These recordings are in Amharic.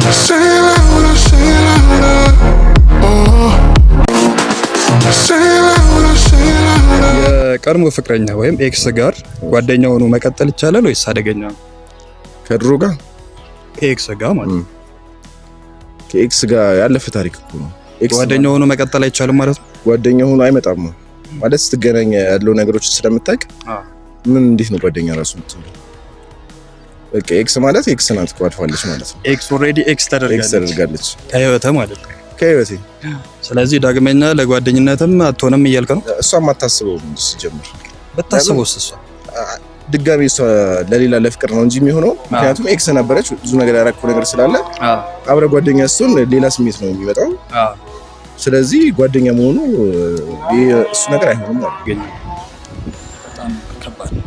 Say it louder, say it louder. Oh. Say it louder, say it louder. የቀድሞ ፍቅረኛ ወይም ኤክስ ጋር ጓደኛ ሆኖ መቀጠል ይቻላል ወይስ አደገኛ ነው? ከድሮ ጋር ከኤክስ ጋር ማለት ነው። ከኤክስ ጋር ያለፈ ታሪክ እኮ ነው። ጓደኛ ሆኖ መቀጠል አይቻልም ማለት ነው። ጓደኛ ሆኖ አይመጣም ማለት ስትገናኝ ያለው ነገሮች ስለምታውቅ ምን እንዴት ነው ጓደኛ ራሱ የምትለው? በቃ ኤክስ ማለት ኤክስ ናት እኮ አልፋለች ማለት ነው። ኤክስ ኦልሬዲ ኤክስ ተደርጋለች ከህይወትህ ማለት ነው። ከህይወቴ ስለዚህ ዳግመኛ ለጓደኝነትም አትሆንም እያልክ ነው? እሷም አታስበው እንጂ ሲጀምር በታስበውስ እሷ ድጋሚ እሷ ለሌላ ለፍቅር ነው እንጂ የሚሆነው። ምክንያቱም ኤክስ ነበረች ብዙ ነገር ያደረኩት ነገር ስላለ አብረ ጓደኛ ስትሆን ሌላ ስሜት ነው የሚመጣው። ስለዚህ ጓደኛ መሆኑ እሱ ነገር አይሆንም ማለት ነው። በጣም ከባድ ነው።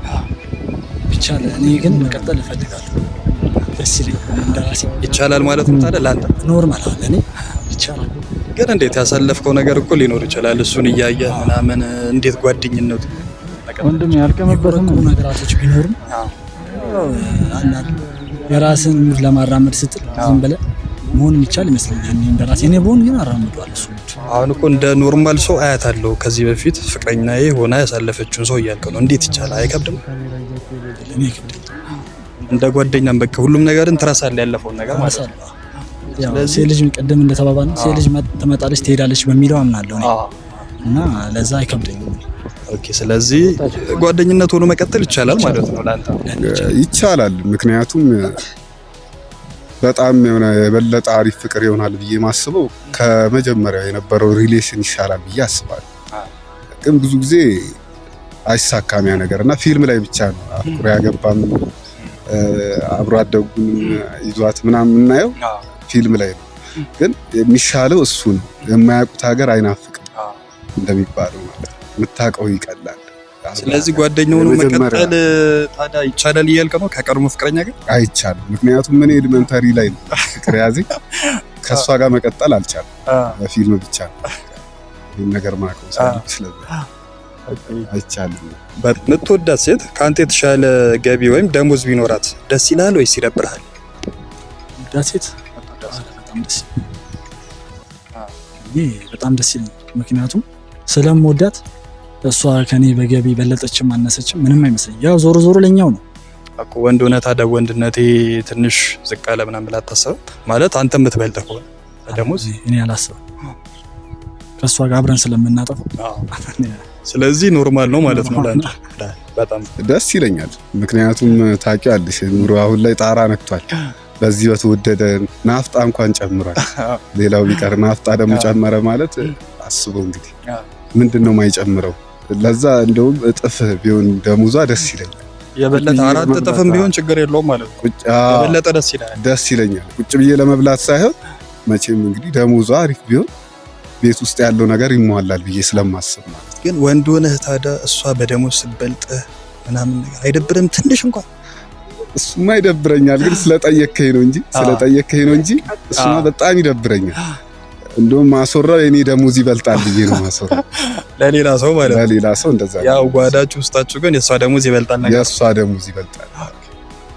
ብቻ እኔ ግን መቀጠል እፈልጋለሁ። ደስ ይለኛል እንደራሴ። ይቻላል ማለት ነው ታዲያ ለአንተ ኖርማል አለ እኔ ይቻላል። ግን እንዴት ያሳለፍከው ነገር እኮ ሊኖር ይችላል። እሱን እያየ ምናምን እንዴት ጓደኝነቱ ወንድም ያልቀመበትም ነገራቶች ቢኖርም አንዳንድ የራስን ሙድ ለማራመድ ስትል ዝም ብለህ መሆን የሚቻል ይመስለኛል። እኔ እንደራሴ እኔ ቦን ግን አራምዷል እሱ። አሁን እኮ እንደ ኖርማል ሰው አያታለሁ ከዚህ በፊት ፍቅረኛዬ ሆና ያሳለፈችውን ሰው እያልክ ነው። እንዴት ይቻላል? አይከብድም? እኔ ከብድ እንደ ጓደኛም በቃ ሁሉም ነገርን ትረሳለህ ያለፈውን ነገር ማለት ነው። ስለዚህ ሴት ልጅ ቀደም እንደተባባልን ሴት ልጅ ትመጣለች ትሄዳለች በሚለው አምናለሁ እኔ እና ለዛ አይከብደኝም። ኦኬ ስለዚህ ጓደኝነት ሆኖ መቀጠል ይቻላል ማለት ነው ላንተ? ይቻላል። ምክንያቱም በጣም የሆነ የበለጠ አሪፍ ፍቅር ይሆናል ብዬ ማስበው ከመጀመሪያው የነበረው ሪሌሽን ይሻላል ብዬ አስባለሁ። ግን ብዙ ጊዜ አይሳካም ያ ነገርና ፊልም ላይ ብቻ ነው አፍቅሮ ያገባም አብሮ አደጉን ይዟት ምናምን የምናየው ፊልም ላይ ነው። ግን የሚሻለው እሱ ነው። የማያውቁት ሀገር አይናፍቅም እንደሚባለው ማለት ነው። የምታውቀው ይቀላል። ስለዚህ ጓደኛው ነው መቀጠል ታዲያ ይቻላል እያልክ ነው? ከቀድሞ ፍቅረኛ ጋር አይቻልም። ምክንያቱም ምን ኤሌመንተሪ ላይ ነው ፍቅር ያዘኝ ከሷ ጋር መቀጠል አልቻለም። በፊልም ብቻ ነው ይሄን ነገር ማቀው ስለዚህ አይቻልም። በምትወዳት ሴት ከአንተ የተሻለ ገቢ ወይም ደሞዝ ቢኖራት ደስ ይላል ወይስ ይደብርሃል? ዳሴት በጣም ደስ ይላል። ምክንያቱም ስለምወዳት እሷ ከኔ በገቢ በለጠችም አነሰችም ምንም አይመስለኝ። ያው ዞሮ ዞሮ ለኛው ነው እኮ ወንድ ሆነ ታዲያ ወንድነቴ ትንሽ ዝቅ አለ ምናምን ብላ አታስብም? ማለት አንተ የምትበልጥ ከሆነ ደሞዝ እኔ አላስብም። ከእሷ ጋር አብረን ስለምናጠፋው ስለዚህ ኖርማል ነው ማለት ነው ለአንተ? በጣም ደስ ይለኛል። ምክንያቱም ታውቂዋለሽ ኑሮ አሁን ላይ ጣራ ነክቷል። በዚህ በተወደደ ናፍጣ እንኳን ጨምሯል። ሌላው ቢቀር ናፍጣ ደግሞ ጨመረ ማለት አስበው እንግዲህ ምንድነው የማይጨምረው? ለዛ እንደውም እጥፍ ቢሆን ደሞዟ ደስ ይለኛል። የበለጠ 4 እጥፍም ቢሆን ችግር የለውም ማለት ነው። የበለጠ ደስ ይለኛል። ቁጭ ብዬ ለመብላት ሳይሆን መቼም እንግዲህ ደሞዟ አሪፍ ቢሆን ቤት ውስጥ ያለው ነገር ይሟላል ብዬ ስለማስብ ማለት። ግን ወንድ ሆነህ ታዲያ እሷ በደሞዝ ስትበልጥ ምናምን ነገር አይደብርም ትንሽ እንኳን? እሱማ ይደብረኛል። ግን ስለጠየከኝ ነው እንጂ እሱማ በጣም ይደብረኛል። እንደውም ማሶራ የኔ ደሞዝ ይበልጣል ብዬ ነው ማሶራ ለሌላ ሰው ማለት ነው። ለሌላ ሰው እንደዛ ያው ጓዳችሁ ውስጣችሁ ግን የሷ ደሞዝ ይበልጣል ነገር የሷ ደሞዝ ይበልጣል።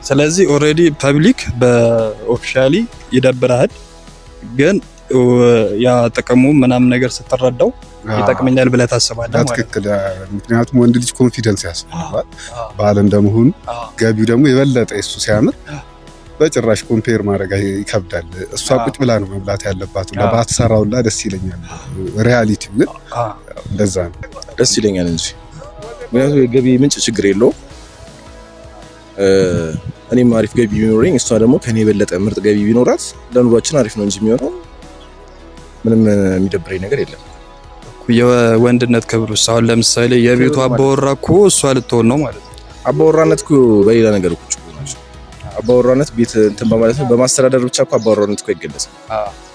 ስለዚህ ኦሬዲ ፐብሊክ በኦፊሻሊ ይደብራል። ግን ያ ጥቅሙ ምናምን ነገር ስትረዳው ይጠቅመኛል ብለህ ታስባለህ ማለት ነው? ትክክል። ምክንያቱም ወንድ ልጅ ኮንፊደንስ ያስፈልጋል። ባል እንደመሆኑ ገቢው ደግሞ የበለጠ እሱ ሲያምር በጭራሽ ኮምፔር ማድረግ ይከብዳል። እሷ ቁጭ ብላ ነው መብላት ያለባት። ለባት ሰራውላ ደስ ይለኛል። ሪያሊቲው ግን እንደዛ ነው። ደስ ይለኛል እንጂ ምክንያቱም የገቢ ምንጭ ችግር የለውም። እኔም አሪፍ ገቢ ቢኖረኝ እሷ ደግሞ ከኔ የበለጠ ምርጥ ገቢ ቢኖራት ለኑሯችን አሪፍ ነው እንጂ የሚሆነው ምንም የሚደብረኝ ነገር የለም። የወንድነት ክብር ውስጥ አሁን ለምሳሌ የቤቱ አባወራ እኮ እሷ ልትሆን ነው ማለት ነው። አባወራነት እኮ በሌላ ነገር እኮ ናቸው። አባወራነት ቤት እንትን በማለት ነው። በማስተዳደር ብቻ እኮ አባወራነት እኮ አይገለጽም።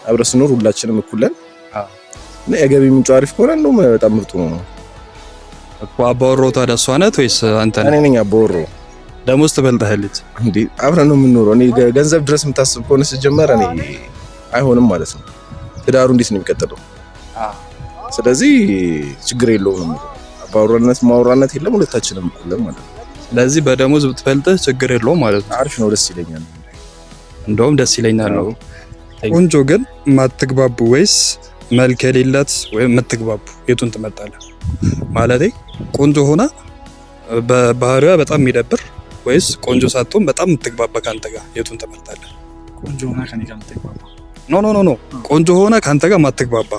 አብረን ስኖር ሁላችንም እኩል ነን እና የገቢ ምንጩ አሪፍ ከሆነ ነው በጣም ምርጡ ነው እኮ። አባወራው ታዲያ እሷ ናት ወይስ አንተ ነህ? እኔ ነኝ አባወራው። ደሞዝ ትበልጣለች እንዴ? አብረን ነው የምንኖረው። እኔ ገንዘብ ድረስ የምታስብ ከሆነ ሲጀመር እኔ አይሆንም ማለት ነው። ትዳሩ እንዴት ነው የሚቀጥለው? ስለዚህ ችግር የለውም። አባወራነት ማውራነት የለም፣ ሁለታችንም እኩል ማለት ነው። ስለዚህ በደሞዝ ብትበልጥህ ችግር የለውም ማለት ነው። አሪፍ ነው፣ ደስ ይለኛል። እንደውም ደስ ይለኛል ነው። ቆንጆ ግን ማትግባቡ ወይስ መልክ የሌላት ወይም የምትግባቡ የቱን ትመርጣለህ? ማለቴ ቆንጆ ሆና በባህሪዋ በጣም የሚደብር ወይስ ቆንጆ ሳትሆን በጣም የምትግባባ ካንተ ጋር የቱን ትመርጣለህ? ቆንጆ ሆና ከኔ ጋር የምትግባባ። ኖ ቆንጆ ሆና ካንተ ጋር ማትግባባ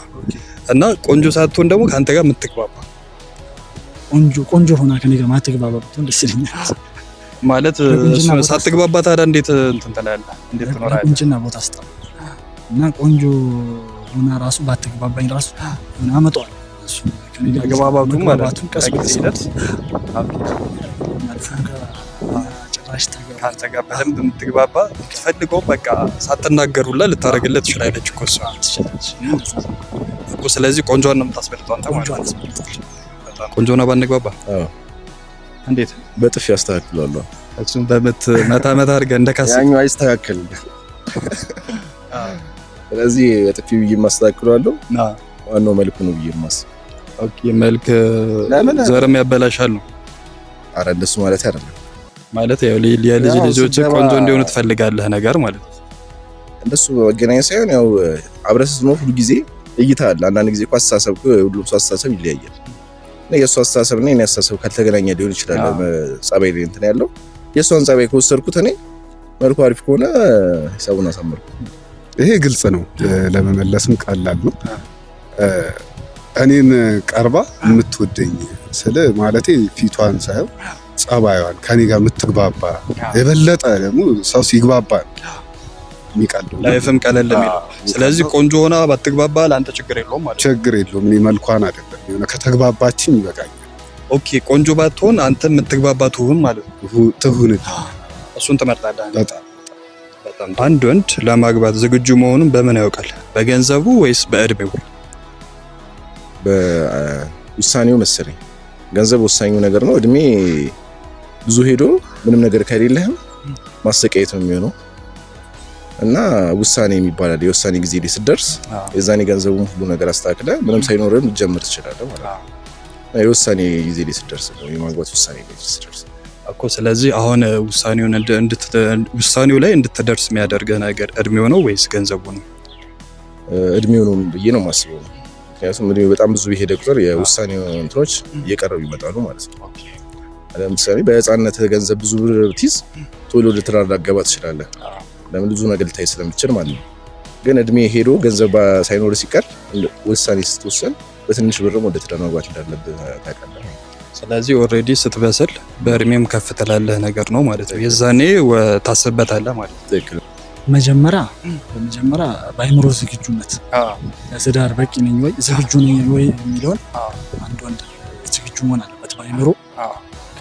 እና ቆንጆ ሳትሆን ደግሞ ካንተ ጋር የምትግባባ። ቆንጆ ሆና ከኔ ጋር ማትግባባ ብትሆን ደስ ይለኛል። ማለት ሳትግባባ ታዲያ እንዴት እንትን ትላለህ? እንዴት ትኖራለህ? ቁንጅና ቦታ ስጠው እና ቆንጆ ሆና ራሱ ባትግባባኝ ራሱ ሆና አመጣዋለሁ። እሱ ከኔ ጋር መግባባቱም ማለት ቀስ በቀስ ሂደት ጭራሽ ካንተ ጋር በደንብ የምትግባባ ትፈልገው በቃ ሳትናገሩላ ልታደርግለት ትችላለች እኮ እሷ እኮ። ስለዚህ ቆንጆን ነው የምታስበልጠው አንተ ማለት ነው። ቆንጆ ነው ባንግባባ። እንዴት በጥፊ ያስተካክላሉ። እሱን በመት መታ አድርገህ እንደካስ ያኛው አይስተካከልም። ስለዚህ በጥፊ ብዬ ማስተካክላለሁ። ዋናው መልኩ ነው ብዬ ማስ ኦኬ። መልክ ዘርም ያበላሻል ነው። አረ እንደሱ ማለት አይደለም። ማለት ያው የልጅ ልጆች ቆንጆ እንዲሆኑ ትፈልጋለህ ነገር ማለት ነው። እንደሱ መገናኘት ሳይሆን ያው አብረህ ስትኖር ሁሉ ጊዜ እይታ አለ። አንዳንድ ጊዜ እኮ አስተሳሰብ ሁሉም ሰው አስተሳሰብ ይለያያል። የእሱ አስተሳሰብ እና የኔ አስተሳሰብ ካልተገናኘ ሊሆን ይችላል። ጸባይ ላይ እንትን ያለው የእሷን ጸባይ ከወሰድኩት እኔ መልኩ አሪፍ ከሆነ ሂሳቡን አሳመርኩ። ይሄ ግልጽ ነው፣ ለመመለስም ቀላል ነው። እኔን ቀርባ የምትወደኝ ስለ ማለቴ ፊቷን ሳይሆን ጸባይዋን ከኔ ጋር የምትግባባ የበለጠ ደግሞ ሰው ሲግባባ የሚቀለው ላይፍም ቀለል የሚለው። ስለዚህ ቆንጆ ሆና ባትግባባ ለአንተ ችግር የለውም ማለት ነው። ችግር የለውም። እኔ መልኳን አይደለም የሆነ ከተግባባችን ይበቃኛል። ኦኬ ቆንጆ ባትሆን አንተ የምትግባባ ትሁን ማለት ነው። ትሁን እሱን ትመርጣለህ? በጣም አንድ ወንድ ለማግባት ዝግጁ መሆኑን በምን ያውቃል? በገንዘቡ ወይስ በእድሜው? በውሳኔው መሰለኝ። ገንዘብ ወሳኙ ነገር ነው። እድሜ ብዙ ሄዶ ምንም ነገር ከሌለህም ማሰቃየት ነው የሚሆነው እና ውሳኔ የሚባላል የውሳኔ ጊዜ ላይ ስትደርስ የዛኔ ገንዘቡን ሁሉ ነገር አስተካክለ ምንም ሳይኖርም ልትጀምር ትችላለህ ማለት ነው። የውሳኔ ጊዜ ላይ ስትደርስ ነው የማግባት ውሳኔ ላይ ስትደርስ እኮ። ስለዚህ አሁን ውሳኔው ላይ እንድትደርስ የሚያደርገህ ነገር እድሜው ነው ወይስ ገንዘቡ ነው? እድሜው ነው ብዬ ነው የማስበው። ምክንያቱም እድሜው በጣም ብዙ በሄደ ቁጥር የውሳኔው እንትኖች እየቀረቡ ይመጣሉ ማለት ነው። ለምሳሌ በህፃንነት ገንዘብ ብዙ ብር ብትይዝ ቶሎ ልትዳር ላገባ ትችላለህ። ለምን ብዙ ነገር ልታይ ስለምትችል ማለት ነው። ግን እድሜ ሄዶ ገንዘብ ሳይኖር ሲቀር ውሳኔ ስትወስን በትንሽ ብርም ወደ ትዳር መግባት እንዳለብህ ታውቃለህ። ስለዚህ ኦልሬዲ ስትበስል በእድሜም ከፍ ትላለህ ነገር ነው ማለት ነው። የዛኔ ታስብበታለህ ማለት ነው። ትክክል። በመጀመሪያ በአይምሮ ዝግጁነት ለትዳር በቂ ነኝ ወይ ዝግጁ ነኝ ወይ የሚለውን አንድ ወንድ ዝግጁ መሆን አለበት በአይምሮ።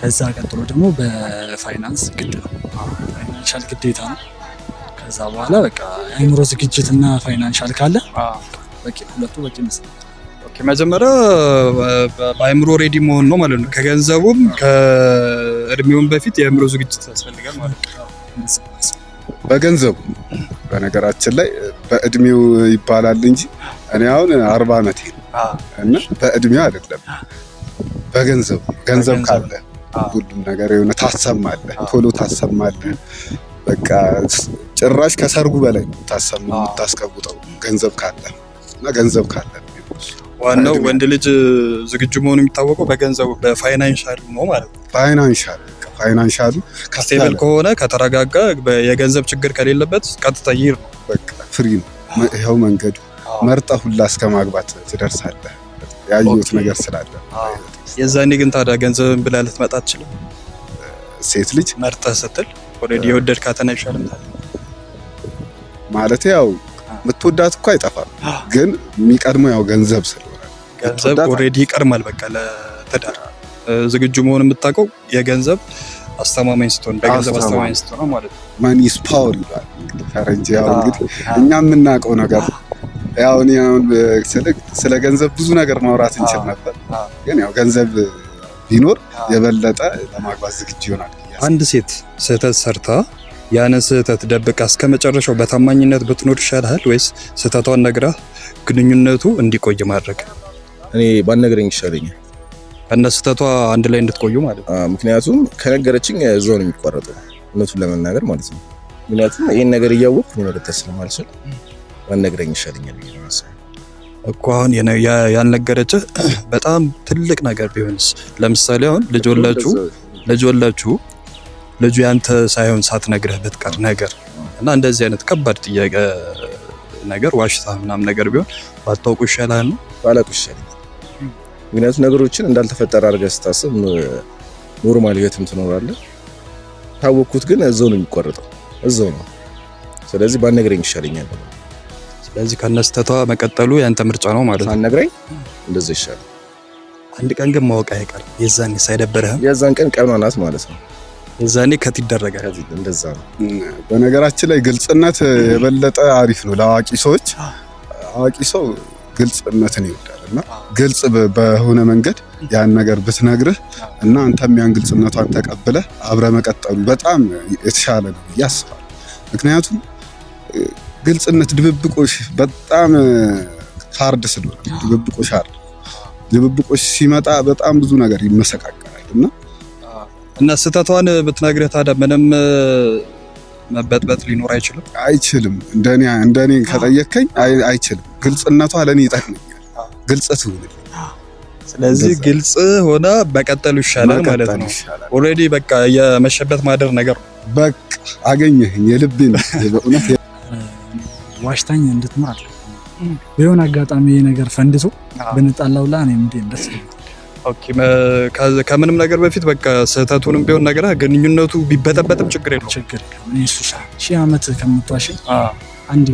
ከዛ ቀጥሎ ደግሞ በፋይናንስ ግድ ነው፣ ፋይናንሻል ግዴታ ነው። ከዛ በኋላ በቃ የአይምሮ ዝግጅትና ፋይናንሻል ካለ በቂ፣ ሁለቱ በቂ ይመስላል። ኦኬ መጀመሪያ በአይምሮ ሬዲ መሆን ነው ማለት ነው። ከገንዘቡም ከእድሜውም በፊት የአይምሮ ዝግጅት ያስፈልጋል ማለት ነው። በገንዘቡ በነገራችን ላይ በእድሜው ይባላል እንጂ እኔ አሁን 40 ዓመቴ ነው እና በእድሜው አይደለም፣ በገንዘቡ። ገንዘብ ካለ ሁሉም ነገር የሆነ ታሰማለህ፣ ቶሎ ታሰማለህ። በቃ ጭራሽ ከሰርጉ በላይ ታስቀውጠው ገንዘብ ካለ እና ገንዘብ ካለ ዋናው ወንድ ልጅ ዝግጁ መሆኑ የሚታወቀው በገንዘቡ በፋይናንሻል ነው ማለት ነው። ፋይናንሻሉ ስቴብል ከሆነ ከተረጋጋ፣ የገንዘብ ችግር ከሌለበት ቀጥታ ይር ነው በቃ ፍሪ ነው። ይኸው መንገዱ መርጠህ ሁላ እስከ ማግባት ትደርሳለህ። ያየሁት ነገር ስላለ የዛኔ ግን ታዲያ ገንዘብን ብላ ልትመጣ አትችልም። ሴት ልጅ መርጠህ ስትል ኦልሬዲ የወደድካትን አይሻልም ማለት ያው የምትወዳት እኮ አይጠፋም፣ ግን የሚቀድመው ያው ገንዘብ ስለሆነ ገንዘብ ኦልሬዲ ይቀድማል። በቃ ለትዳር ዝግጁ መሆን የምታውቀው የገንዘብ አስተማማኝ ስትሆን፣ በገንዘብ አስተማማኝ ስትሆን ማለት ነው። ማኒ ኢዝ ፓወር ይላል ፈረንጅ። ያው እንግዲህ እኛ የምናውቀው ነገር ያው እኔ አሁን ስለ ገንዘብ ብዙ ነገር ማውራት እንችል ነበር፣ ግን ያው ገንዘብ ቢኖር የበለጠ ለማግባት ዝግጁ ይሆናል። አንድ ሴት ስህተት ሰርታ ያንን ስህተት ደብቃ እስከ መጨረሻው በታማኝነት ብትኖር ይሻላል ወይስ ስህተቷን ነግራ ግንኙነቱ እንዲቆይ ማድረግ? እኔ ባልነግረኝ ይሻለኛል። ከነ ስህተቷ አንድ ላይ እንድትቆዩ ማለት ነው። ምክንያቱም ከነገረችኝ እዛው ነው የሚቋረጠው፣ እውነቱን ለመናገር ማለት ነው። ምክንያቱም ይሄን ነገር እያወቅኩ ነው መቀጠል ስለማልችል ባትነግረኝ ይሻለኛል ብዬ ነው የማስበው እኮ። አሁን ያልነገረችህ በጣም ትልቅ ነገር ቢሆንስ? ለምሳሌ አሁን ልጅ ወላችሁ ልጁ ያንተ ሳይሆን ሳትነግረህ ብትቀር ነገር እና እንደዚህ አይነት ከባድ ጥያቄ ነገር ዋሽታ ምናምን ነገር ቢሆን ባታውቁ ይሻላል ነው? ባላውቁ ይሻለኛል። ምክንያቱም ነገሮችን እንዳልተፈጠረ አድርገህ ስታስብ ኖርማል ህይወትም ትኖራለህ። ታወቅኩት ግን እዛው ነው የሚቆረጠው፣ እዛው ነው። ስለዚህ ባትነግረኝ ይሻለኛል። ስለዚህ ከነስተቷ መቀጠሉ ያንተ ምርጫ ነው ማለት ነው። ሳትነግረኝ እንደዛ ይሻላል። አንድ ቀን ግን ማወቅ አይቀርም። የዛኔ ሳይደብርህም የዛን ቀን ቀኗ ናት ማለት ነው። የዛኔ ከት ይደረጋል። እንደዛ ነው። በነገራችን ላይ ግልጽነት የበለጠ አሪፍ ነው ለአዋቂ ሰዎች። አዋቂ ሰው ግልጽነትን ይወዳልና ግልጽ በሆነ መንገድ ያን ነገር ብትነግርህ እና አንተም ያን ግልጽነቷን ተቀብለህ አብረህ መቀጠሉ በጣም የተሻለ ነው ብዬ አስባለሁ። ምክንያቱም ግልጽነት ድብብቆሽ በጣም ሃርድ ስለሆነ ድብብቆሽ ሲመጣ በጣም ብዙ ነገር ይመሰቃቀላልና እና ስህተቷን ብትነግርህ ታዲያ ምንም መበጥበጥ ሊኖር አይችልም። እንደኔ ከጠየከኝ አይችልም። ግልጽነቷ ለኔ ይጠቅመኛል። ግልጽ ትሁንልኝ። ስለዚህ ግልጽ ሆነ በቀጠሉ ይሻላል ማለት ነው። ኦሬዲ በቃ የመሸበት ማደር ነገር በቃ አገኘኸኝ የልቤን በእውነት ዋሽታኝ እንድትምር አለ በሆነ አጋጣሚ ነገር ፈንድቶ በነጣላውላ እኔ እንደስ ኦኬ ከምንም ነገር በፊት በቃ ስህተቱንም ቢሆን ነገር ግንኙነቱ ቢበጠበጥም ችግር የለውም። እሱ ሺህ ዓመት ከምትዋሽ አንድ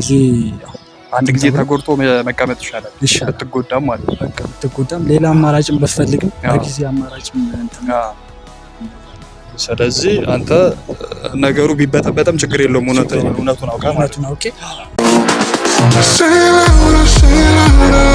ጊዜ ተጎድቶ መቀመጥ ይሻላል ብትጎዳም ማለት ነው። በቃ ብትጎዳም ሌላ አማራጭም በፈልግም በጊዜ አማራጭም እንትን። ስለዚህ አንተ ነገሩ ቢበጠበጥም ችግር የለውም። እውነቱን አውቄ Say it louder, say it louder.